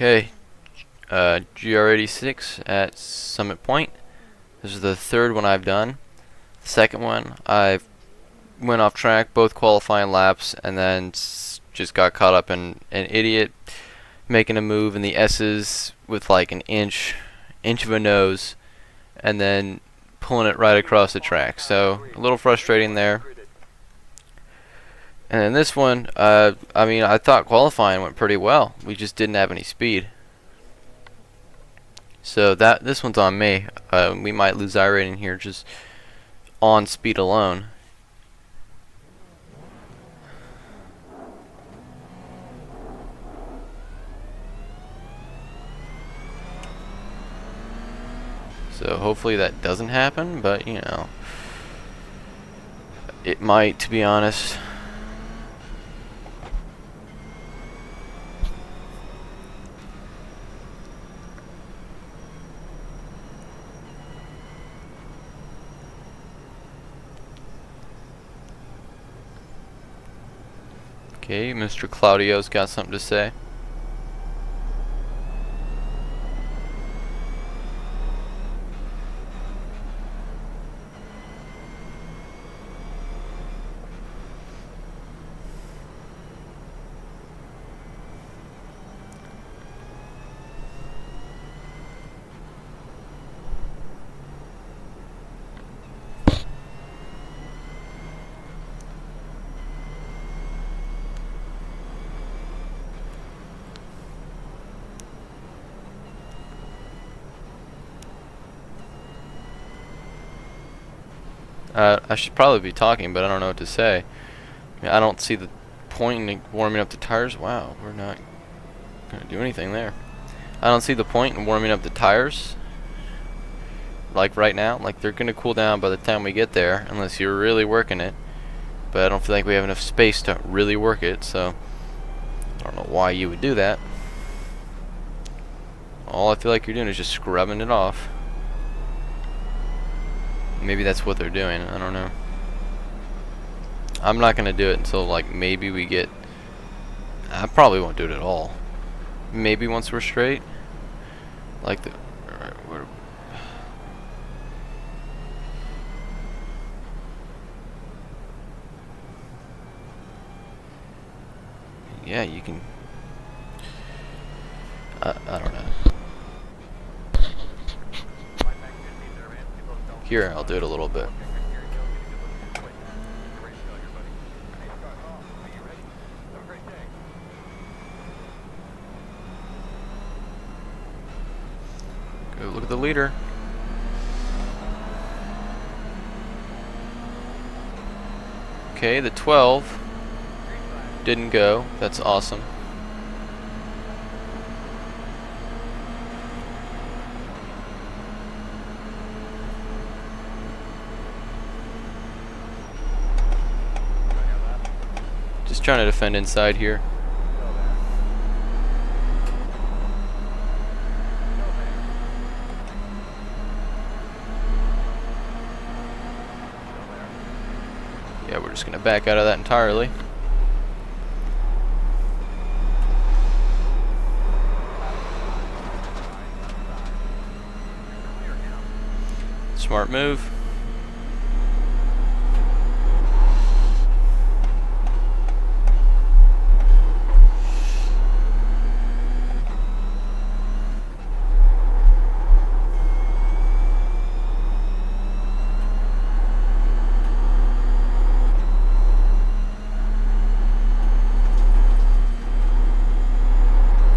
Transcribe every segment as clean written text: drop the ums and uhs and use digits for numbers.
Okay, GR86 at Summit Point. This is the third one I've done. The second one, I went off track both qualifying laps and then just got caught up in an idiot making a move in the S's with like an inch of a nose and then pulling it right across the track. So a little frustrating there. And then this one, I mean, I thought qualifying went pretty well. We just didn't have any speed. So this one's on me. We might lose iRacing here just on speed alone. So hopefully that doesn't happen, but you know, it might, to be honest. Okay, Mr. Claudio's got something to say. I should probably be talking, but I don't know what to say. I don't see the point in warming up the tires. Wow, we're not going to do anything there. I don't see the point in warming up the tires like right now. Like, they're going to cool down by the time we get there unless you're really working it. But I don't feel like we have enough space to really work it, so I don't know why you would do that. All I feel like you're doing is just scrubbing it off. Maybe that's what they're doing. I don't know. I'm not gonna do it until like maybe we get. I probably won't do it at all. Maybe once we're straight. Like the. Alright, yeah, you can. I don't know. Here, I'll do it a little bit. Go look at the leader. Okay, the 12 didn't go. That's awesome. Just trying to defend inside here. Yeah, we're just gonna back out of that entirely. Smart move.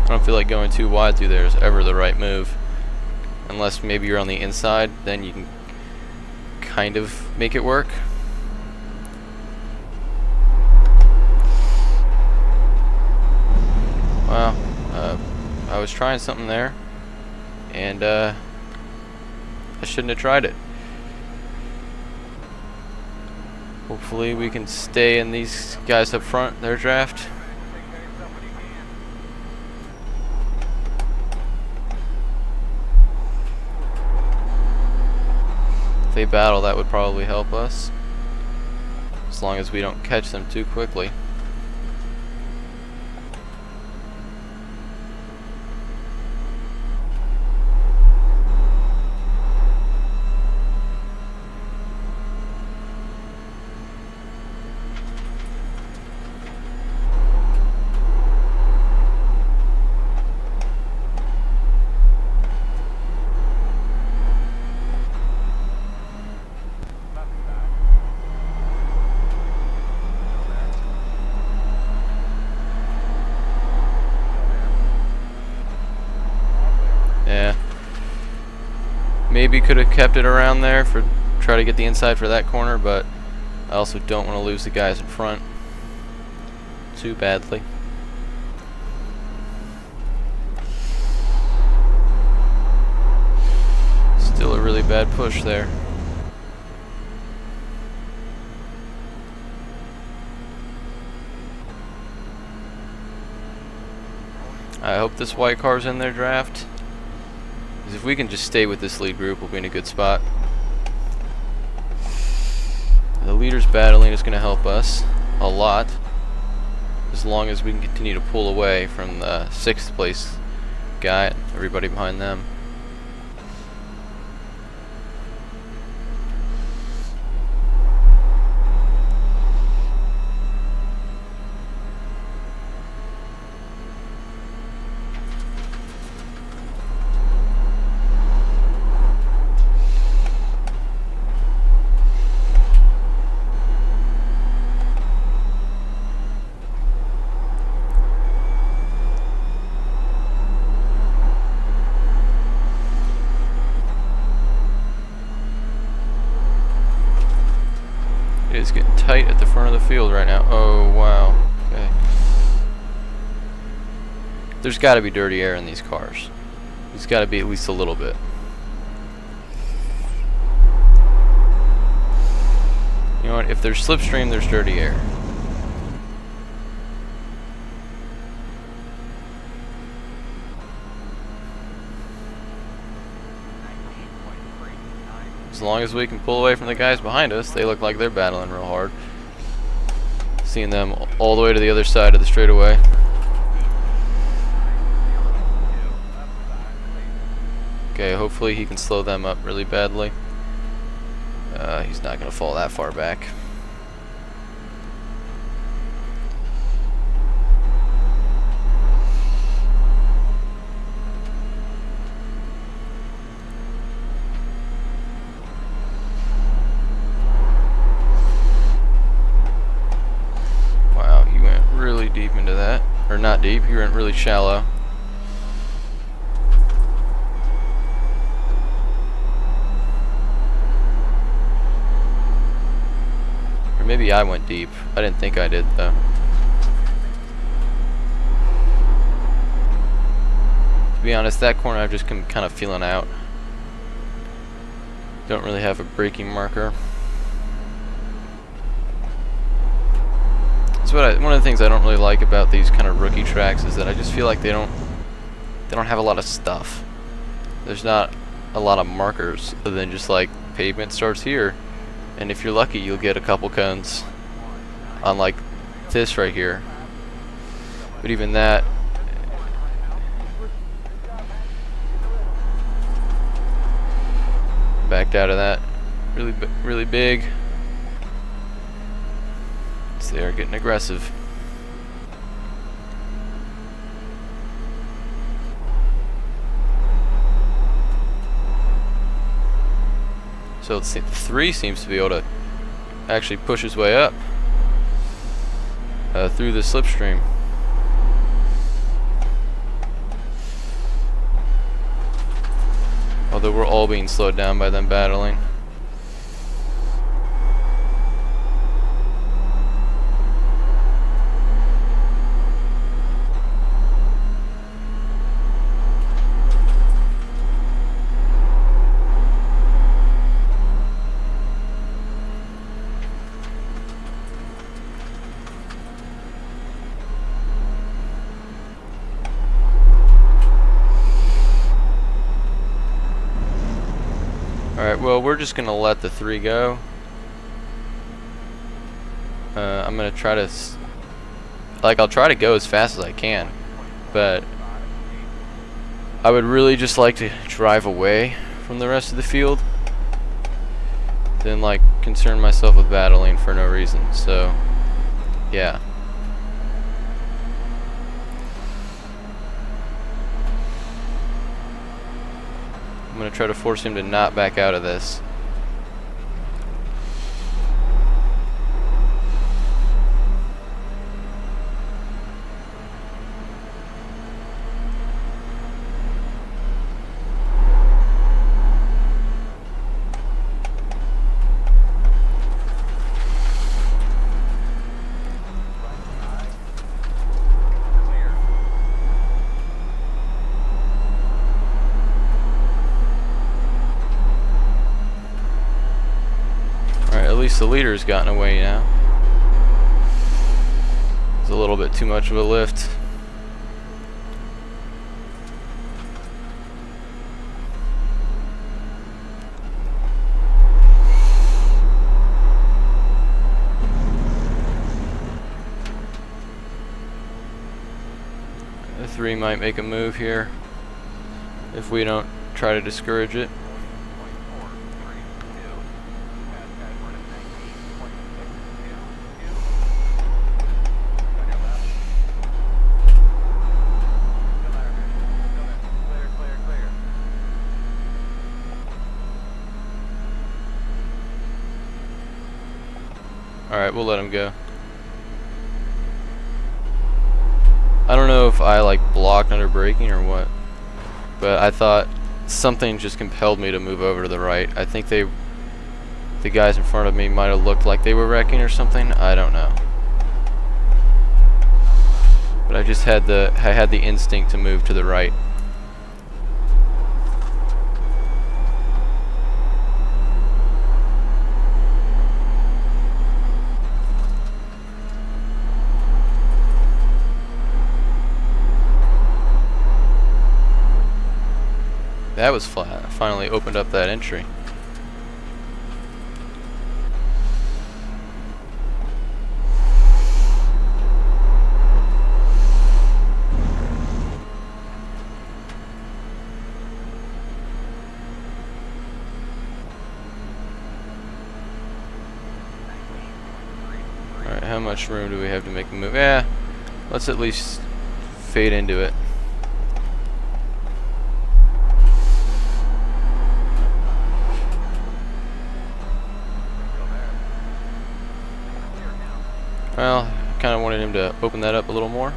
I don't feel like going too wide through there is ever the right move. Unless maybe you're on the inside, then you can kind of make it work. Wow, I was trying something there, and I shouldn't have tried it. Hopefully we can stay in these guys up front, their draft. If they battle, that would probably help us, as long as we don't catch them too quickly. maybe could have kept it around there for try to get the inside for that corner, but I also don't want to lose the guys in front too badly. Still a really bad push there. I hope this white car's in their draft, because if we can just stay with this lead group, we'll be in a good spot. The leaders battling is going to help us a lot, as long as we can continue to pull away from the 6th place guy and everybody behind them. It is getting tight at the front of the field right now. Oh, wow. Okay. There's got to be dirty air in these cars. There's got to be at least a little bit. You know what? If there's slipstream, there's dirty air. As long as we can pull away from the guys behind us, they look like they're battling real hard. Seeing them all the way to the other side of the straightaway. Okay, hopefully he can slow them up really badly. He's not going to fall that far back. Deep into that, or not deep, he went really shallow. Or maybe I went deep. I didn't think I did though. To be honest, that corner I've just been kind of feeling out. Don't really have a braking marker. One of the things I don't really like about these kind of rookie tracks is that I just feel like they don't have a lot of stuff. There's not a lot of markers other than just like pavement starts here, and if you're lucky you'll get a couple cones on like this right here. But even that, backed out of that really big. They are getting aggressive. So let's see, the 3 seems to be able to actually push his way up through the slipstream. Although we're all being slowed down by them battling. Alright, well, we're just going to let the 3 go. I'm going to try to... I'll try to go as fast as I can. But I would really just like to drive away from the rest of the field. Then, concern myself with battling for no reason. So, yeah. I'm going to try to force him to not back out of this. the leader's gotten away now. It's a little bit too much of a lift. The 3 might make a move here if we don't try to discourage it. Alright, we'll let him go. I don't know if I like blocked under braking or what, but I thought something just compelled me to move over to the right. I think the guys in front of me might have looked like they were wrecking or something. I don't know. But I just had the instinct to move to the right. That was flat. I finally opened up that entry. Alright, how much room do we have to make a move? Yeah, let's at least fade into it. Well, I kind of wanted him to open that up a little more.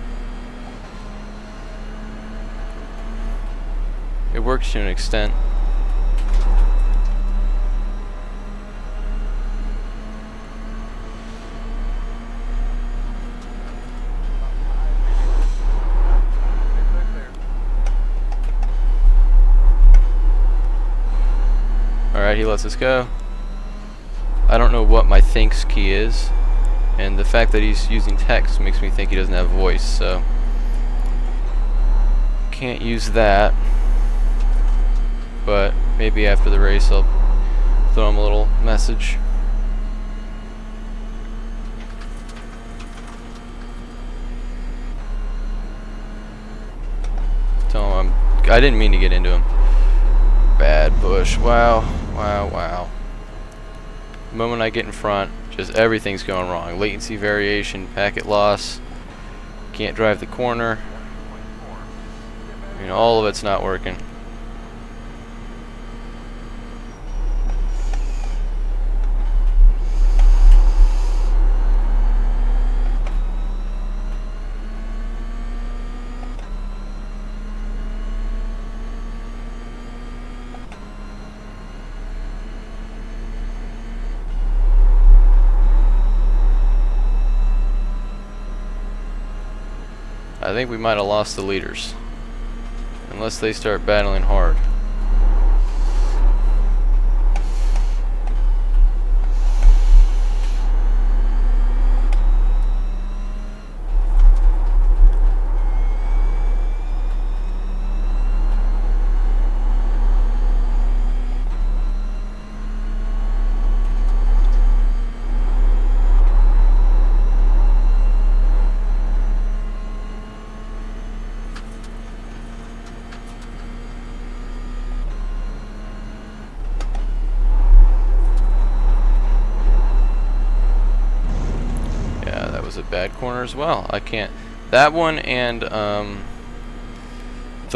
It works to an extent. Alright, he lets us go. I don't know what my thinks key is. And the fact that he's using text makes me think he doesn't have voice, so can't use that. But maybe after the race I'll throw him a little message. Tell him I didn't mean to get into him. Bad push. Wow. Wow, wow. The moment I get in front, just everything's going wrong. Latency variation, packet loss, can't drive the corner. You know, all of it's not working. I think we might have lost the leaders, unless they start battling hard. A bad corner as well. I can't. That one and the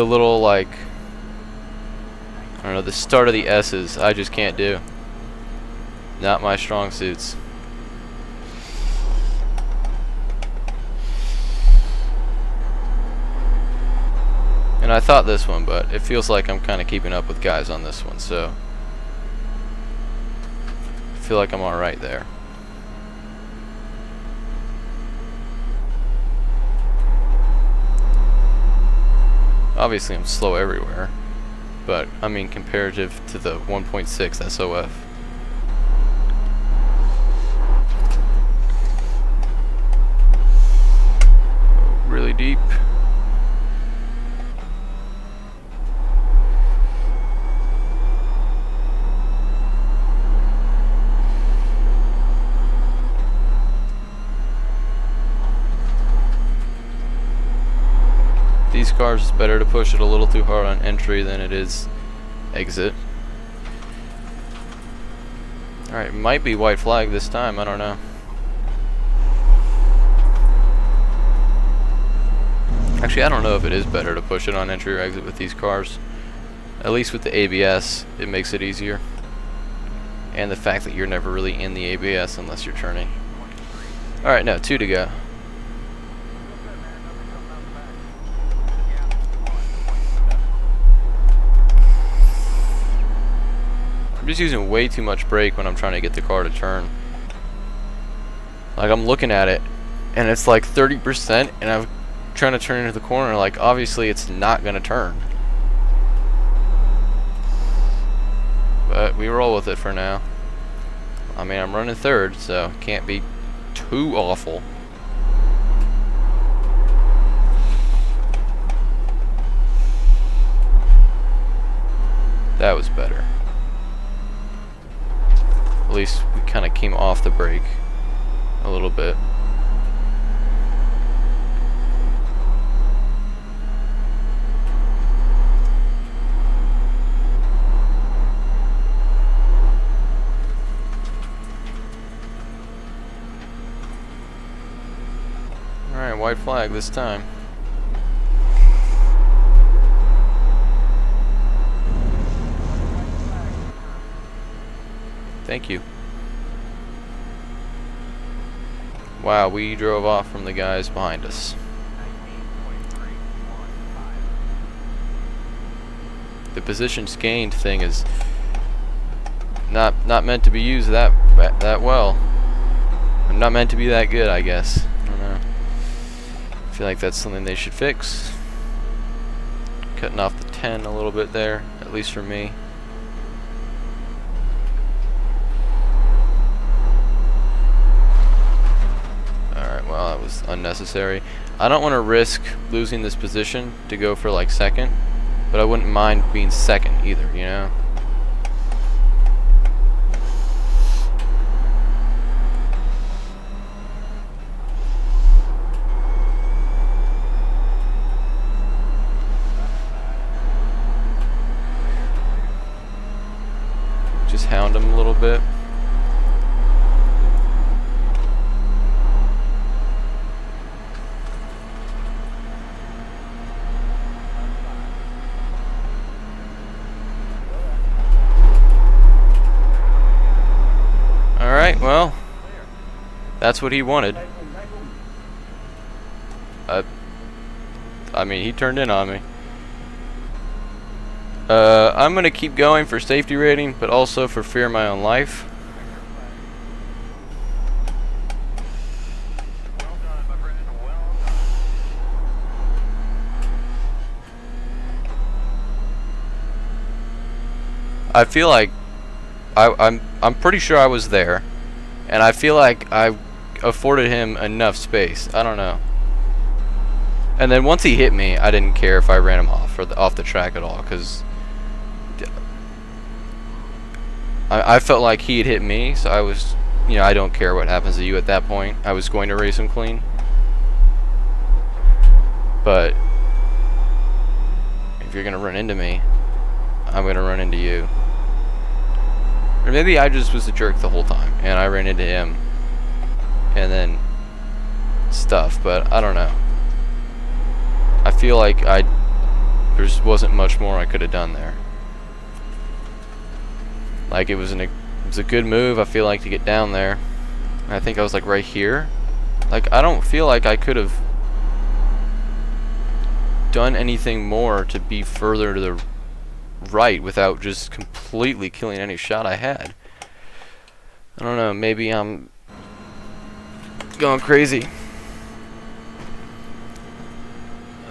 little, like, I don't know, the start of the S's, I just can't do. Not my strong suits. And I thought this one, but it feels like I'm kind of keeping up with guys on this one, so I feel like I'm alright there. Obviously I'm slow everywhere, but I mean comparative to the 1.6 SOF. really deep. These cars, it's better to push it a little too hard on entry than it is exit. Alright, it might be white flag this time, I don't know. Actually, I don't know if it is better to push it on entry or exit with these cars. At least with the ABS, it makes it easier. And the fact that you're never really in the ABS unless you're turning. Alright, now 2 to go. I'm just using way too much brake when I'm trying to get the car to turn. Like, I'm looking at it, and it's like 30%, and I'm trying to turn into the corner. Like, obviously it's not going to turn. But we roll with it for now. I mean, I'm running third, so can't be too awful. That was better. At least we kind of came off the brake a little bit. Alright, white flag this time. Thank you. Wow, we drove off from the guys behind us. The positions gained thing is not meant to be used that well. I'm not meant to be that good, I guess. I don't know. I feel like that's something they should fix. Cutting off the 10 a little bit there, at least for me. Well, that was unnecessary. I don't want to risk losing this position to go for like second, but I wouldn't mind being second either, you know? Just hound him a little bit. Alright, well, that's what he wanted. I mean, he turned in on me. I'm gonna keep going for safety rating, but also for fear of my own life. I feel like I'm pretty sure I was there, and I feel like I afforded him enough space. I don't know. And then once he hit me, I didn't care if I ran him off or off the track at all, because I felt like he had hit me, so I was, you know, I don't care what happens to you at that point. I was going to race him clean, but if you're gonna run into me, I'm gonna run into you. Or maybe I just was a jerk the whole time, and I ran into him, and then stuff, but I don't know. I feel like there wasn't much more I could have done there. Like, it was a good move, I feel like, to get down there. And I think I was like right here. Like, I don't feel like I could have done anything more to be further to the right without just completely killing any shot I had. I don't know, maybe I'm going crazy.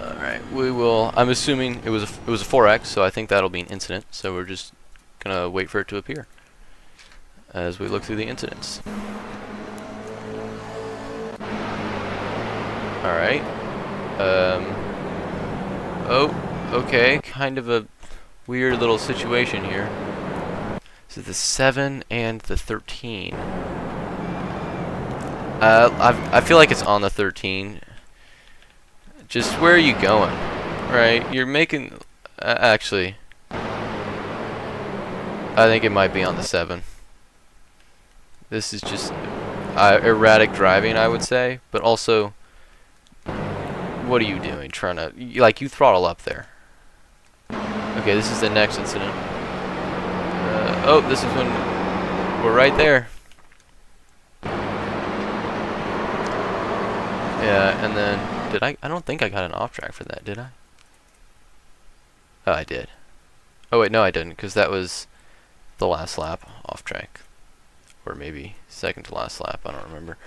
Alright, we will, I'm assuming it was a 4X, so I think that'll be an incident, so we're just gonna wait for it to appear as we look through the incidents. Alright, Oh, okay, kind of a weird little situation here. So the 7 and the 13. I feel like it's on the 13. Just where are you going? Right, you're making... actually, I think it might be on the 7. This is just erratic driving, I would say, but also, what are you doing? Trying to, like, you throttle up there. Okay, this is the next incident. Oh, this is when we're right there. Yeah, and then, I don't think I got an off track for that, did I? Oh, I did. Oh, wait, no, I didn't, because that was the last lap off track. Or maybe second to last lap, I don't remember.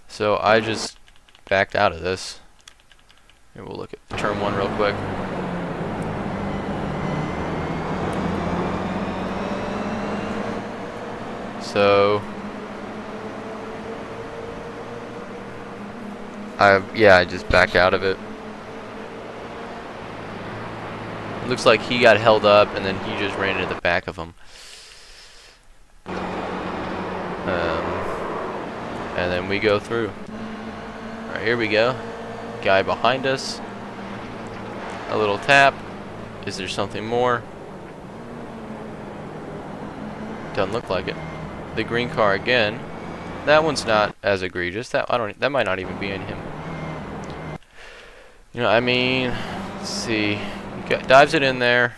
So I just backed out of this. Here, we'll look at turn 1 real quick. So I just backed out of it. Looks like he got held up and then he just ran into the back of him. And then we go through. Alright, here we go. Guy behind us. A little tap. Is there something more? Doesn't look like it. The green car again. That one's not as egregious. That might not even be in him. You know, I mean, let's see. He dives it in there.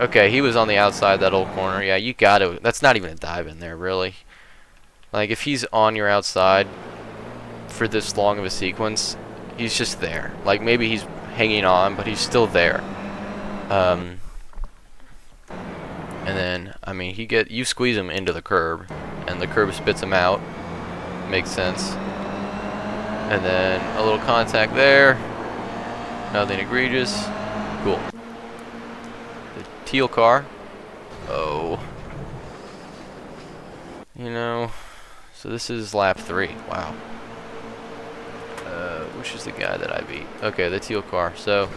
Okay, he was on the outside that old corner. Yeah, you got to. That's not even a dive in there, really. Like, if he's on your outside for this long of a sequence, he's just there. Like, maybe he's hanging on, but he's still there. And then, I mean, you squeeze him into the curb, and the curb spits him out. Makes sense. And then a little contact there. Nothing egregious. Cool. The teal car. Oh. You know, so this is lap 3. Wow. Which is the guy that I beat? Okay, the teal car. So,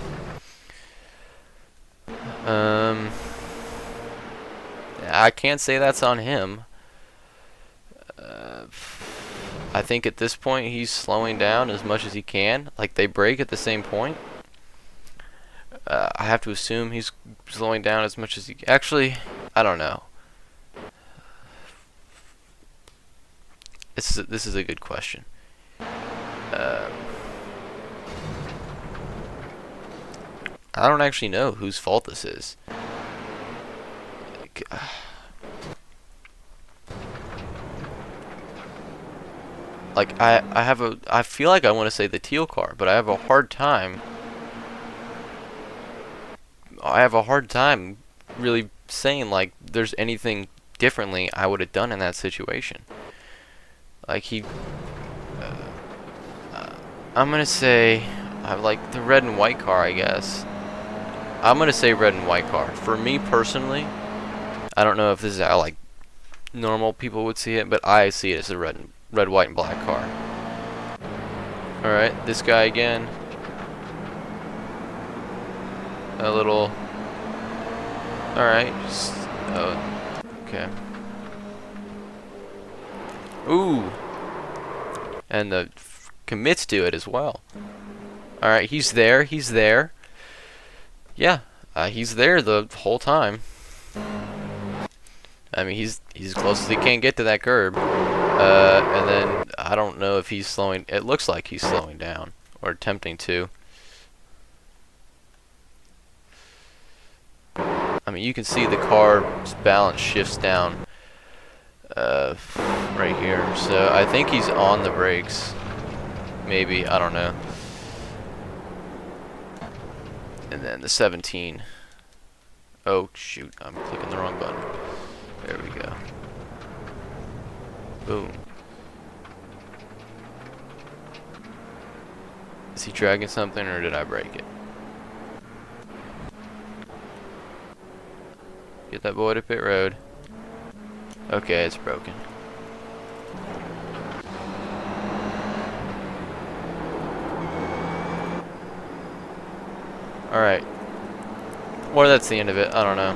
I can't say that's on him. I think at this point he's slowing down as much as he can. Like, they brake at the same point. I have to assume he's slowing down as much as he... Actually, I don't know. This is a good question. I don't actually know whose fault this is. Like, I feel like I want to say the teal car, but I have a hard time really saying, like, there's anything differently I would have done in that situation. Like, I'm gonna say, I like the red and white car, I guess. I'm gonna say red and white car. For me personally, I don't know if this is how, like, normal people would see it, but I see it as a red, white, and black car. Alright, this guy again. A little... Alright, just... Oh, okay. Ooh! And the... commits to it as well. Alright, he's there, Yeah, he's there the whole time. I mean, he's as close as he can get to that curb. And then, I don't know if he's slowing... It looks like he's slowing down. Or attempting to. I mean, you can see the car's balance shifts down. Right here. So, I think he's on the brakes. Maybe, I don't know. And then the 17. Oh, shoot. I'm clicking the wrong button. There we go. Boom. Is he dragging something, or did I break it? Get that boy to pit road. Okay, it's broken. Alright. Or that's the end of it. I don't know.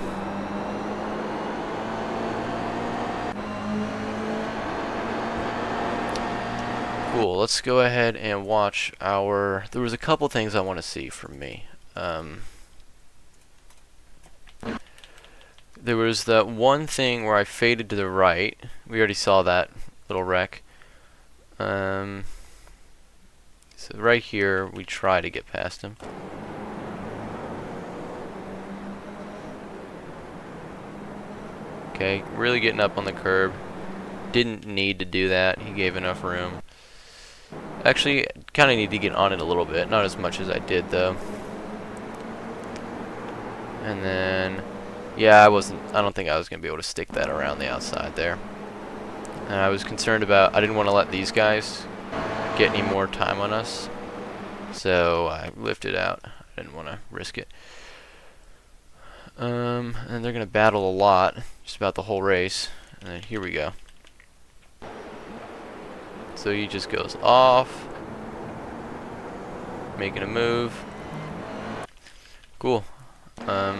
Cool. Let's go ahead and watch our... There was a couple things I want to see from me. There was that one thing where I faded to the right. We already saw that little wreck. So right here, we try to get past him. Okay, really getting up on the curb. Didn't need to do that. He gave enough room. Actually, kind of need to get on it a little bit. Not as much as I did, though. And then, yeah, I don't think I was going to be able to stick that around the outside there. And I was concerned about, I didn't want to let these guys get any more time on us. So I lifted out. I didn't want to risk it. And they're going to battle a lot, just about the whole race. And then here we go. So he just goes off, making a move. Cool. I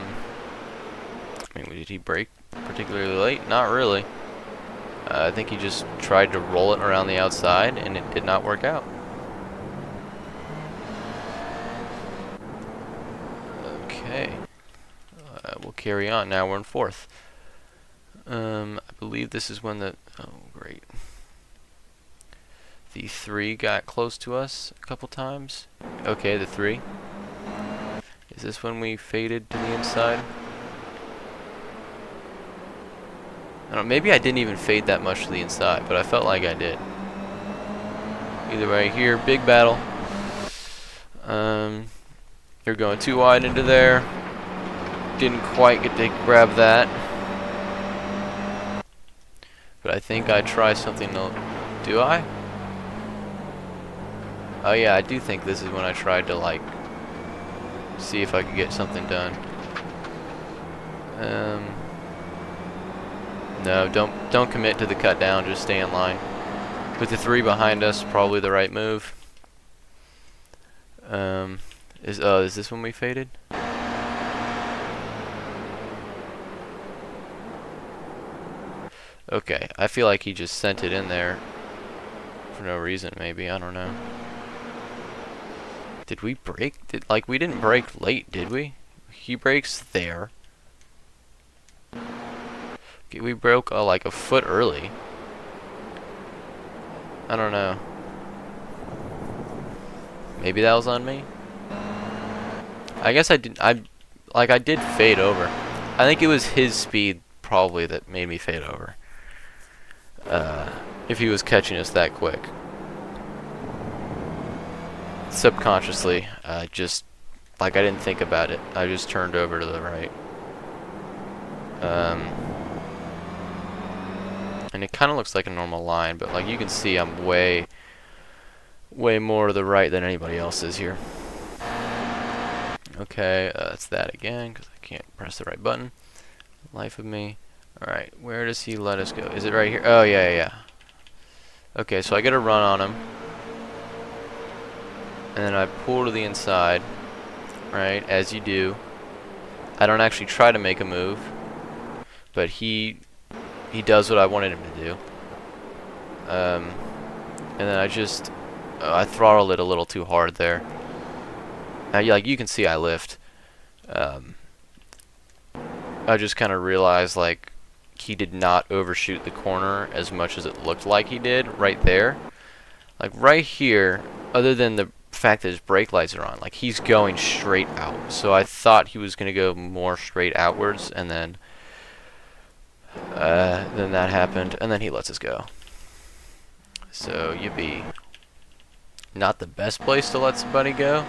mean, did he brake particularly late? Not really. I think he just tried to roll it around the outside, and it did not work out. Okay. We'll carry on. Now we're in fourth. I believe this is when the... Oh, great. The 3 got close to us a couple times. Okay, the 3. Is this when we faded to the inside? I don't know, maybe I didn't even fade that much to the inside, but I felt like I did. Either way, here, big battle. They're going too wide into there. Didn't quite get to grab that. But I think I try something. Do I? Oh yeah, I do think this is when I tried to like see if I could get something done. No, don't commit to the cut down, just stay in line. With the 3 behind us, probably the right move. Is this when we faded? Okay, I feel like he just sent it in there for no reason, maybe, I don't know. Did we brake? We didn't brake late, did we? He brakes there. Okay, we broke like a foot early. I don't know. Maybe that was on me. I guess I did. I did fade over. I think it was his speed probably that made me fade over. If he was catching us that quick. Subconsciously, just I didn't think about it. I just turned over to the right. And it kind of looks like a normal line, but like you can see, I'm way more to the right than anybody else is here. Okay, that's that again because I can't press the right button. Life of me. All right, where does he let us go? Is it right here? Oh yeah. Okay, so I get a run on him. And then I pull to the inside, right, as you do. I don't actually try to make a move, but he does what I wanted him to do. And then I throttled it a little too hard there. Now, like you can see, I lift. I just kind of realized like he did not overshoot the corner as much as it looked like he did right there. Like right here, other than the fact that his brake lights are on, like he's going straight out. So I thought he was going to go more straight outwards, and then that happened, and then he lets us go. So yippee. Not the best place to let somebody go.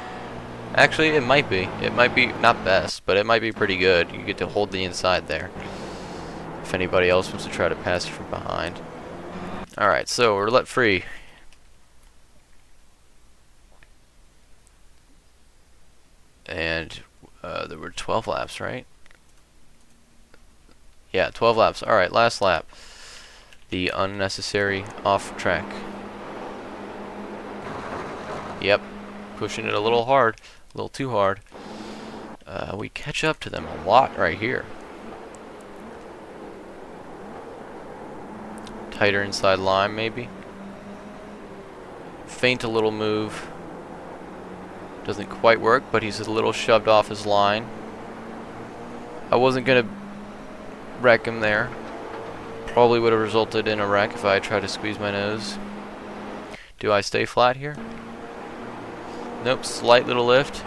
Actually, it might be. It might be not best, but it might be pretty good. You get to hold the inside there. If anybody else wants to try to pass you from behind. Alright, so we're let free. And there were 12 laps, right? Yeah, 12 laps. Alright, last lap. the unnecessary off track. Yep, pushing it a little hard, a little too hard. We catch up to them a lot right here. Tighter inside line, maybe. Feint a little move. Doesn't quite work, but he's a little shoved off his line. I wasn't gonna wreck him there. Probably would have resulted in a wreck if I tried to squeeze my nose. Do I stay flat here? Nope, slight little lift.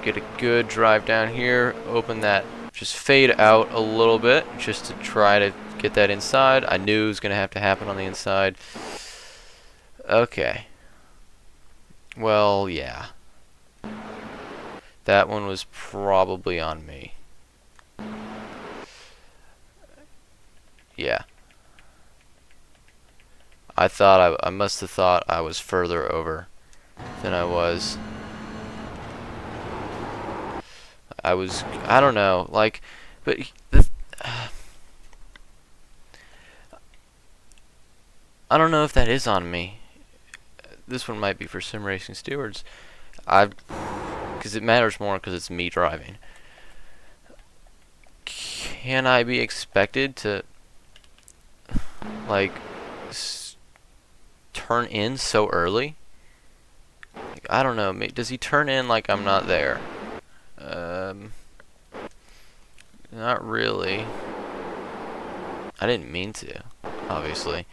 Get a good drive down here, open that, just fade out a little bit, just to try to get that inside. I knew it was going to have to happen on the inside. Okay. Well, yeah. That one was probably on me. Yeah. I must have thought I was further over than I was. I don't know, like, but I don't know if that is on me. This one might be for Sim Racing Stewards. Because it matters more because it's me driving. Can I be expected to, like, turn in so early? Like, I don't know. Does he turn in like I'm not there? Not really. I didn't mean to, obviously.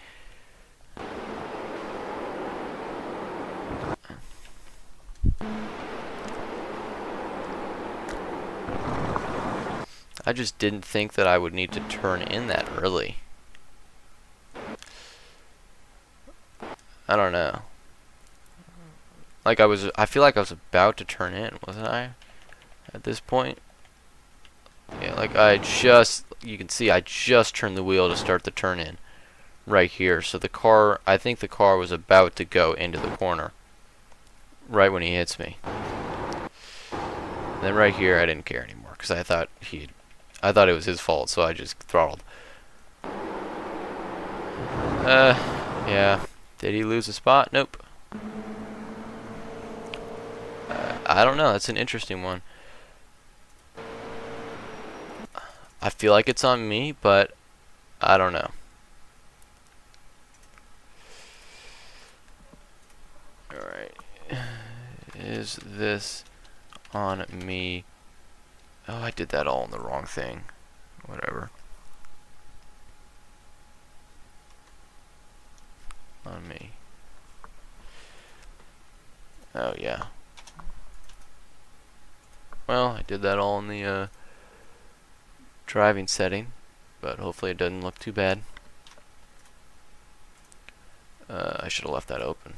I just didn't think that I would need to turn in that early. I don't know. Like I feel like I was about to turn in, wasn't I? At this point? Yeah, like you can see I just turned the wheel to start the turn in. Right here. So I think the car was about to go into the corner. Right when he hits me. And then right here I didn't care anymore, because I thought it was his fault, so I just throttled. Yeah. Did he lose a spot? Nope. I don't know. That's an interesting one. I feel like it's on me, but I don't know. Alright. Is this on me? Oh, I did that all in the wrong thing. Whatever. On me. Oh, yeah. Well, I did that all in the driving setting, but hopefully it doesn't look too bad. I should have left that open.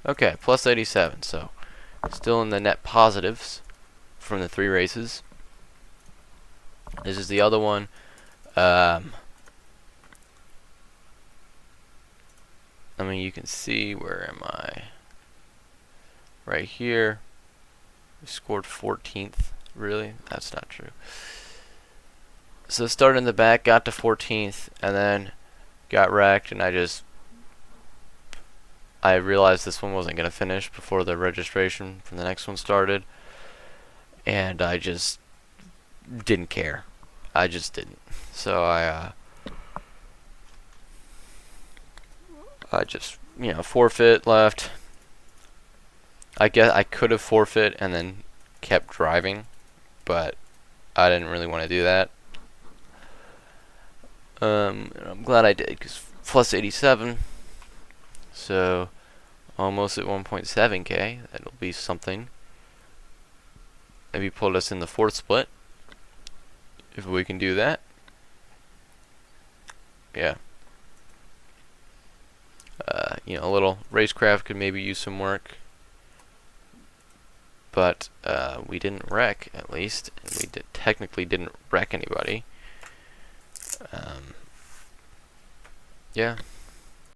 Okay, plus 87, so still in the net positives from the 3 races. This is the other one. I mean, you can see, where am I? Right here. We scored 14th. Really? That's not true. So started in the back, got to 14th, and then got wrecked, and I realized this one wasn't going to finish before the registration from the next one started, and I just didn't care. I just didn't. So I just, forfeit, left. I guess I could have forfeit and then kept driving, but I didn't really want to do that. I'm glad I did, because plus 87, so almost at 1.7k. That'll be something. Maybe put us in the 4th split, if we can do that. Yeah. A little racecraft could maybe use some work, but we didn't wreck, at least. We technically didn't wreck anybody. Yeah.